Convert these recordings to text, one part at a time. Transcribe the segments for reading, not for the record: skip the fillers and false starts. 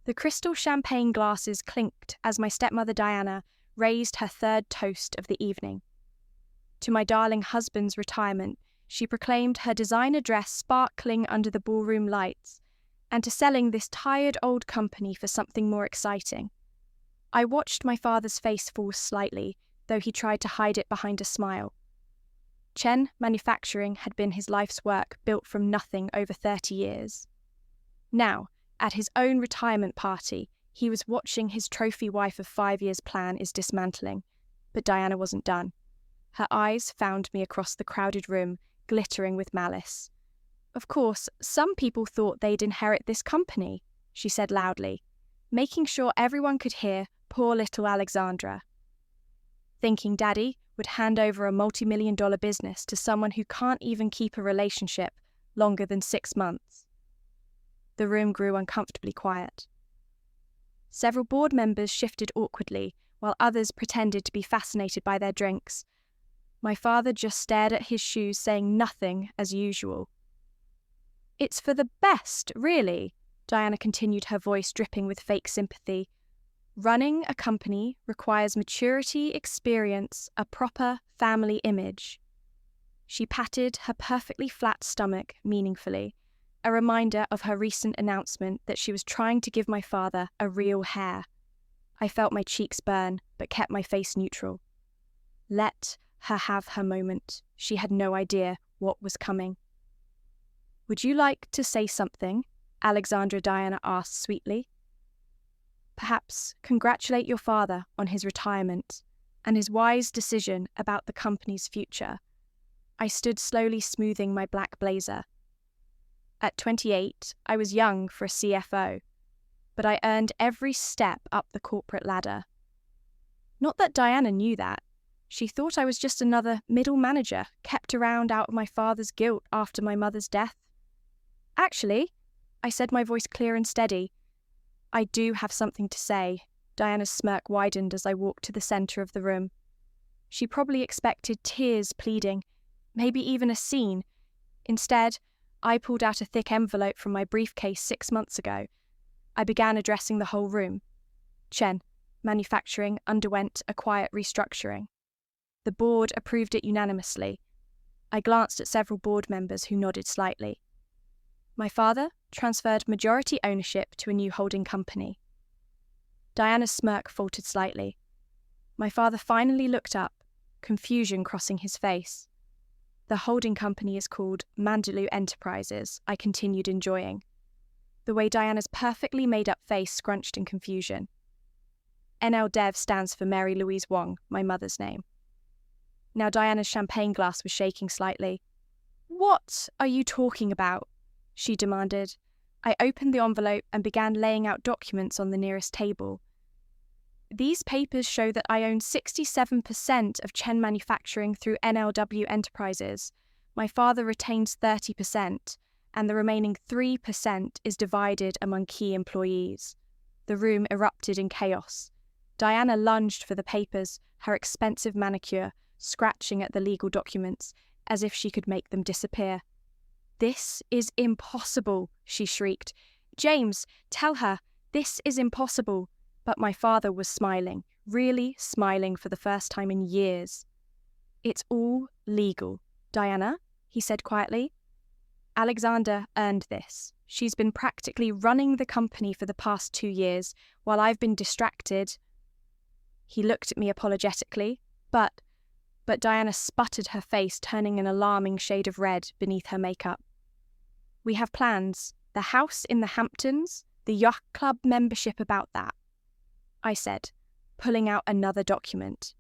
The crystal champagne glasses clinked as my stepmother Diana raised her third toast of the evening. To my darling husband's retirement, she proclaimed her designer dress sparkling under the ballroom lights, and to selling this tired old company for something more exciting. I watched my father's face fall slightly, though he tried to hide it behind a smile. Chen Manufacturing had been his life's work, built from nothing over 30 years. Now, at his own retirement party, he was watching his trophy wife of 5 years plan is dismantling, but Diana wasn't done. Her eyes found me across the crowded room, glittering with malice. Of course, some people thought they'd inherit this company, she said loudly, making sure everyone could hear poor little Alexandra. Thinking Daddy would hand over a multi-million-dollar business to someone who can't even keep a relationship longer than 6 months. The room grew uncomfortably quiet. Several board members shifted awkwardly, while others pretended to be fascinated by their drinks. My father just stared at his shoes, saying nothing as usual. "It's for the best, really," Diana continued, her voice dripping with fake sympathy. "Running a company requires maturity, experience, a proper family image." She patted her perfectly flat stomach meaningfully, a reminder of her recent announcement that she was trying to give my father a real heir. I felt my cheeks burn, but kept my face neutral. Let her have her moment. She had no idea what was coming. "Would you like to say something?" Alexandra Diana asked sweetly. "Perhaps congratulate your father on his retirement and his wise decision about the company's future." I stood slowly smoothing my black blazer. At 28, I was young for a CFO, but I earned every step up the corporate ladder. Not that Diana knew that. She thought I was just another middle manager, kept around out of my father's guilt after my mother's death. "Actually," I said, my voice clear and steady, "I do have something to say." Diana's smirk widened as I walked to the centre of the room. She probably expected tears pleading, maybe even a scene. Instead, I pulled out a thick envelope from my briefcase 6 months ago. I began addressing the whole room. Chen Manufacturing underwent a quiet restructuring. The board approved it unanimously. I glanced at several board members who nodded slightly. My father transferred majority ownership to a new holding company. Diana's smirk faltered slightly. My father finally looked up, confusion crossing his face. "The holding company is called Mandaloo Enterprises," I continued, enjoying. The way Diana's perfectly made-up face scrunched in confusion. NL Dev stands for Mary Louise Wong, my mother's name. Now Diana's champagne glass was shaking slightly. "What are you talking about?" she demanded. I opened the envelope and began laying out documents on the nearest table. "These papers show that I own 67% of Chen Manufacturing through NLW Enterprises. My father retains 30%, and the remaining 3% is divided among key employees." The room erupted in chaos. Diana lunged for the papers, her expensive manicure scratching at the legal documents, as if she could make them disappear. "This is impossible," she shrieked. "James, tell her, this is impossible." But my father was smiling, really smiling for the first time in years. "It's all legal, Diana," he said quietly. "Alexander earned this. She's been practically running the company for the past 2 years, while I've been distracted." He looked at me apologetically, but Diana sputtered, her face turning an alarming shade of red beneath her makeup. "We have plans. The house in the Hamptons, the yacht club membership, about that," I said, pulling out another document.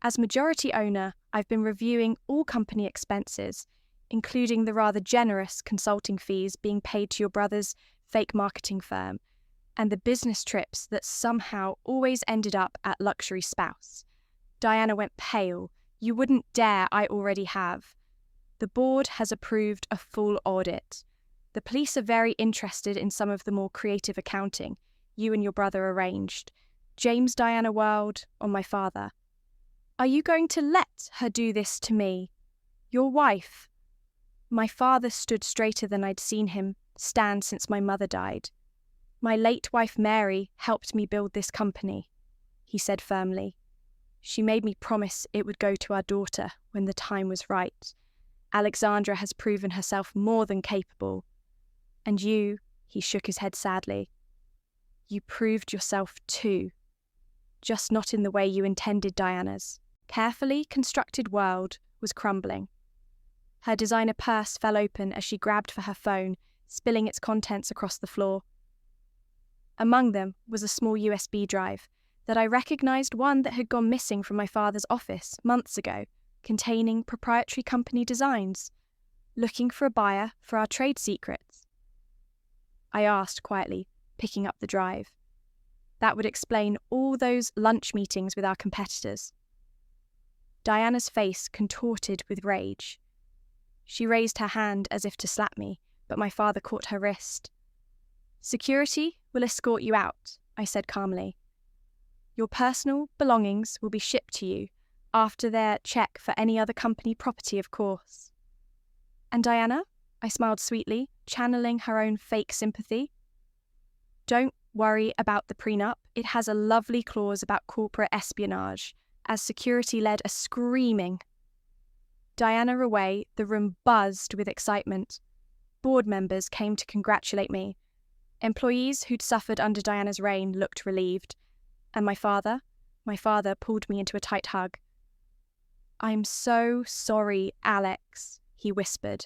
"As majority owner, I've been reviewing all company expenses, including the rather generous consulting fees being paid to your brother's fake marketing firm, and the business trips that somehow always ended up at Luxury Spouse." Diana went pale. "You wouldn't dare, I already have. The board has approved a full audit. The police are very interested in some of the more creative accounting you and your brother arranged. James Diana World on my father. Are you going to let her do this to me? Your wife?" My father stood straighter than I'd seen him stand since my mother died. My late wife Mary helped me build this company, he said firmly. She made me promise it would go to our daughter when the time was right. Alexandra has proven herself more than capable. And you, he shook his head sadly, you proved yourself too. Just not in the way you intended Diana's carefully constructed world was crumbling. Her designer purse fell open as she grabbed for her phone, spilling its contents across the floor. Among them was a small USB drive that I recognized, one that had gone missing from my father's office months ago, containing proprietary company designs, looking for a buyer for our trade secrets. I asked quietly, picking up the drive. That would explain all those lunch meetings with our competitors. Diana's face contorted with rage. She raised her hand as if to slap me, but my father caught her wrist. Security will escort you out, I said calmly. Your personal belongings will be shipped to you after their check for any other company property, of course. And Diana? I smiled sweetly, channeling her own fake sympathy. Don't worry about the prenup. It has a lovely clause about corporate espionage, as security led a screaming. Diana away, the room buzzed with excitement. Board members came to congratulate me. Employees who'd suffered under Diana's reign looked relieved. And my father pulled me into a tight hug. I'm so sorry, Alex, he whispered.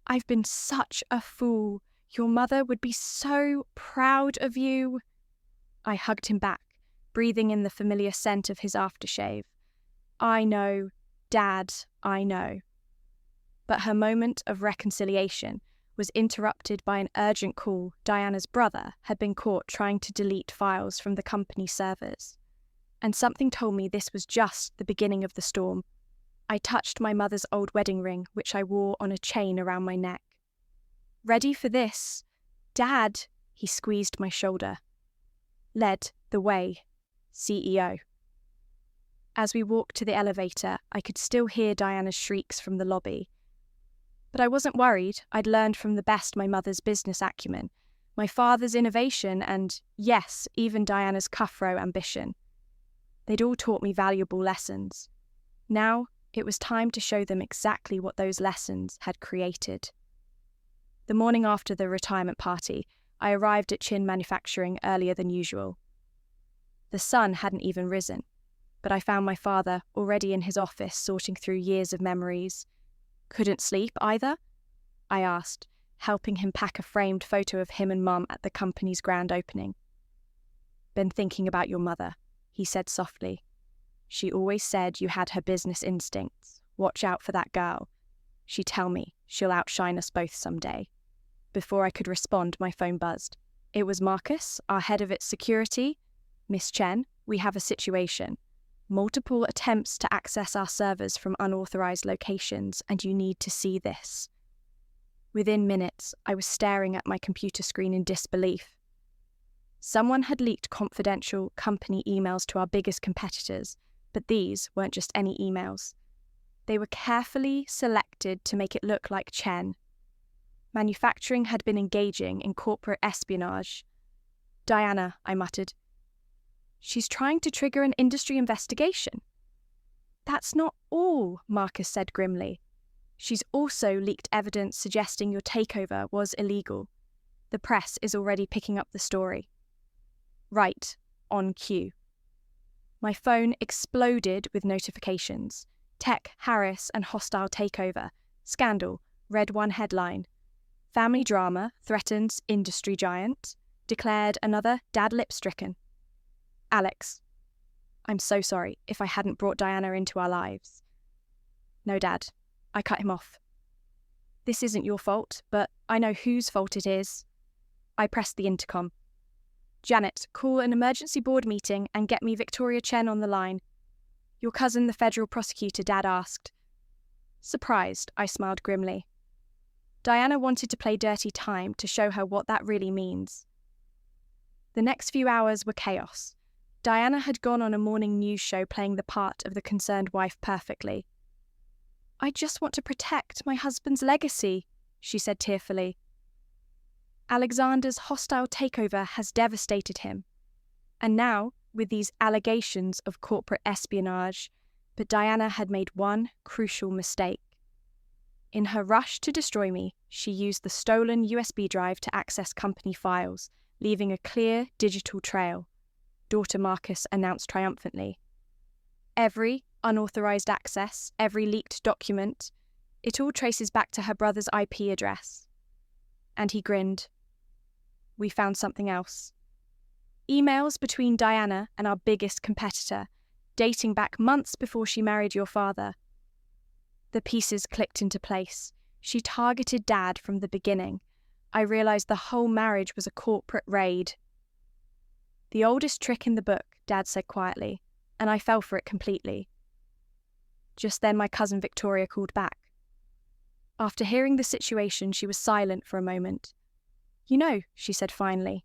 I've been such a fool. Your mother would be so proud of you. I hugged him back, breathing in the familiar scent of his aftershave. I know, Dad, I know. But her moment of reconciliation was interrupted by an urgent call. Diana's brother had been caught trying to delete files from the company servers. And something told me this was just the beginning of the storm. I touched my mother's old wedding ring, which I wore on a chain around my neck. Ready for this? Dad, he squeezed my shoulder. Led the way, CEO. As we walked to the elevator, I could still hear Diana's shrieks from the lobby. But I wasn't worried. I'd learned from the best my mother's business acumen, my father's innovation, and, yes, even Diana's cutthroat ambition. They'd all taught me valuable lessons. Now, it was time to show them exactly what those lessons had created. The morning after the retirement party, I arrived at Chin Manufacturing earlier than usual. The sun hadn't even risen, but I found my father already in his office sorting through years of memories. Couldn't sleep either? I asked, helping him pack a framed photo of him and Mum at the company's grand opening. Been thinking about your mother, he said softly. She always said you had her business instincts. Watch out for that girl. She'd tell me she'll outshine us both someday. Before I could respond, my phone buzzed. It was Marcus, our head of its security. Miss Chen, we have a situation. Multiple attempts to access our servers from unauthorized locations, and you need to see this. Within minutes, I was staring at my computer screen in disbelief. Someone had leaked confidential company emails to our biggest competitors, but these weren't just any emails. They were carefully selected to make it look like Chen. Manufacturing had been engaging in corporate espionage. Diana, I muttered. She's trying to trigger an industry investigation. That's not all, Marcus said grimly. She's also leaked evidence suggesting your takeover was illegal. The press is already picking up the story. Right, on cue. My phone exploded with notifications. Tech, Harris, and hostile takeover. Scandal, read one headline. Family drama threatens industry giant. Declared another dad lip-stricken. Alex, I'm so sorry if I hadn't brought Diana into our lives. No, Dad, I cut him off. This isn't your fault, but I know whose fault it is. I pressed the intercom. Janet, call an emergency board meeting and get me Victoria Chen on the line. Your cousin, the federal prosecutor, Dad asked. Surprised, I smiled grimly. Diana wanted to play dirty time to show her what that really means. The next few hours were chaos. Diana had gone on a morning news show playing the part of the concerned wife perfectly. I just want to protect my husband's legacy, she said tearfully. Alexander's hostile takeover has devastated him. And now, with these allegations of corporate espionage, but Diana had made one crucial mistake. In her rush to destroy me, she used the stolen USB drive to access company files, leaving a clear digital trail, daughter Marcus announced triumphantly. Every unauthorized access, every leaked document, it all traces back to her brother's IP address. And he grinned. We found something else. Emails between Diana and our biggest competitor, dating back months before she married your father. The pieces clicked into place. She targeted Dad from the beginning. I realized the whole marriage was a corporate raid. The oldest trick in the book, Dad said quietly, and I fell for it completely. Just then my cousin Victoria called back. After hearing the situation, she was silent for a moment. You know, she said finally,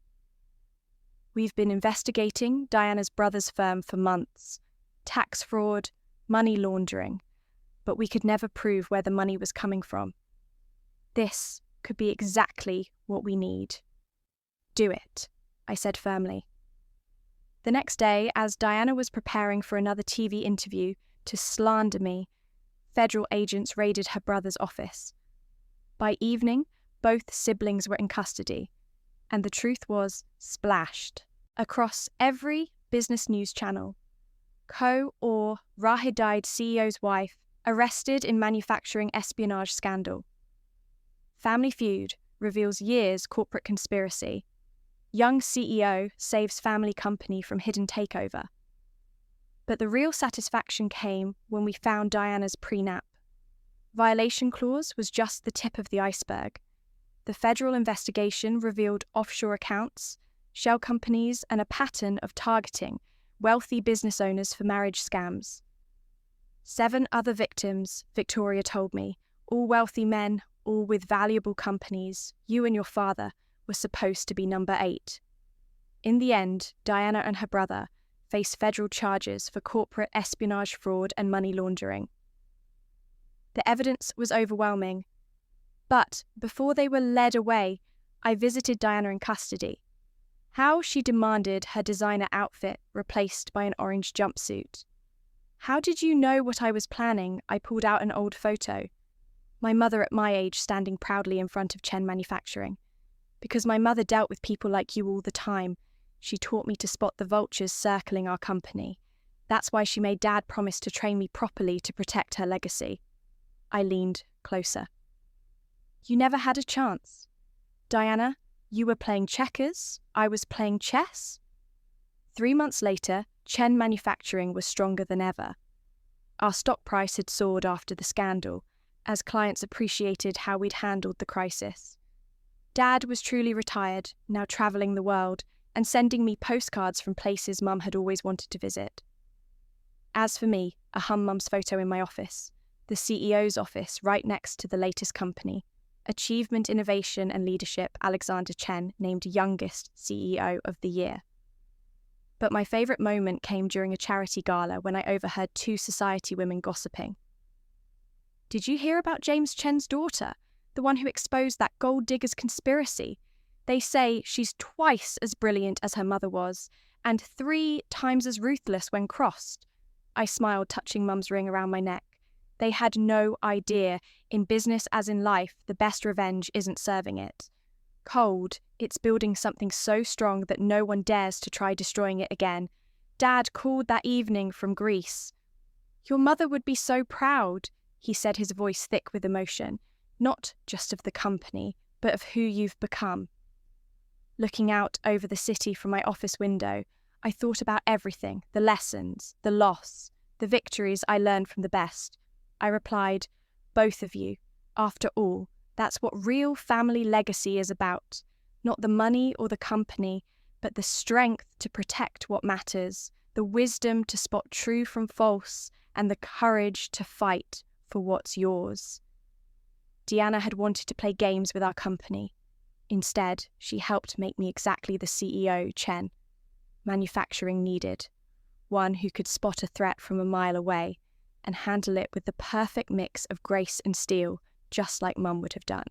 we've been investigating Diana's brother's firm for months. Tax fraud, money laundering. But we could never prove where the money was coming from. This could be exactly what we need. Do it, I said firmly. The next day, as Diana was preparing for another TV interview to slander me, federal agents raided her brother's office. By evening, both siblings were in custody, and the truth was splashed across every business news channel. Co-or Rahidide CEO's wife arrested in manufacturing espionage scandal. Family Feud reveals years corporate conspiracy. Young CEO saves family company from hidden takeover. But the real satisfaction came when we found Diana's prenup. Violation clause was just the tip of the iceberg. The federal investigation revealed offshore accounts, shell companies, and a pattern of targeting wealthy business owners for marriage scams. 7 other victims, Victoria told me, all wealthy men, all with valuable companies. You and your father were supposed to be number 8. In the end, Diana and her brother face federal charges for corporate espionage, fraud, and money laundering. The evidence was overwhelming. But before they were led away, I visited Diana in custody. How she demanded her designer outfit replaced by an orange jumpsuit. How did you know what I was planning? I pulled out an old photo. My mother at my age standing proudly in front of Chen Manufacturing. Because my mother dealt with people like you all the time, she taught me to spot the vultures circling our company. That's why she made Dad promise to train me properly to protect her legacy. I leaned closer. You never had a chance. Diana, you were playing checkers, I was playing chess. 3 months later, Chen Manufacturing was stronger than ever. Our stock price had soared after the scandal, as clients appreciated how we'd handled the crisis. Dad was truly retired, now travelling the world, and sending me postcards from places Mum had always wanted to visit. As for me, I hung Mum's photo in my office, the CEO's office right next to the latest company. Achievement, Innovation and Leadership, Alexander Chen named youngest CEO of the year. But my favourite moment came during a charity gala when I overheard 2 society women gossiping. Did you hear about James Chen's daughter, the one who exposed that gold diggers conspiracy? They say she's twice as brilliant as her mother was, and 3 times as ruthless when crossed. I smiled, touching Mum's ring around my neck. They had no idea, in business as in life, the best revenge isn't serving it. Cold, it's building something so strong that no one dares to try destroying it again. Dad called that evening from Greece. Your mother would be so proud, he said, his voice thick with emotion, not just of the company, but of who you've become. Looking out over the city from my office window, I thought about everything, the lessons, the loss, the victories I learned from the best. I replied, both of you. After all, that's what real family legacy is about. Not the money or the company, but the strength to protect what matters, the wisdom to spot true from false, and the courage to fight for what's yours. Diana had wanted to play games with our company. Instead, she helped make me exactly the CEO Chen Manufacturing needed, one who could spot a threat from a mile away and handle it with the perfect mix of grace and steel, just like Mum would have done.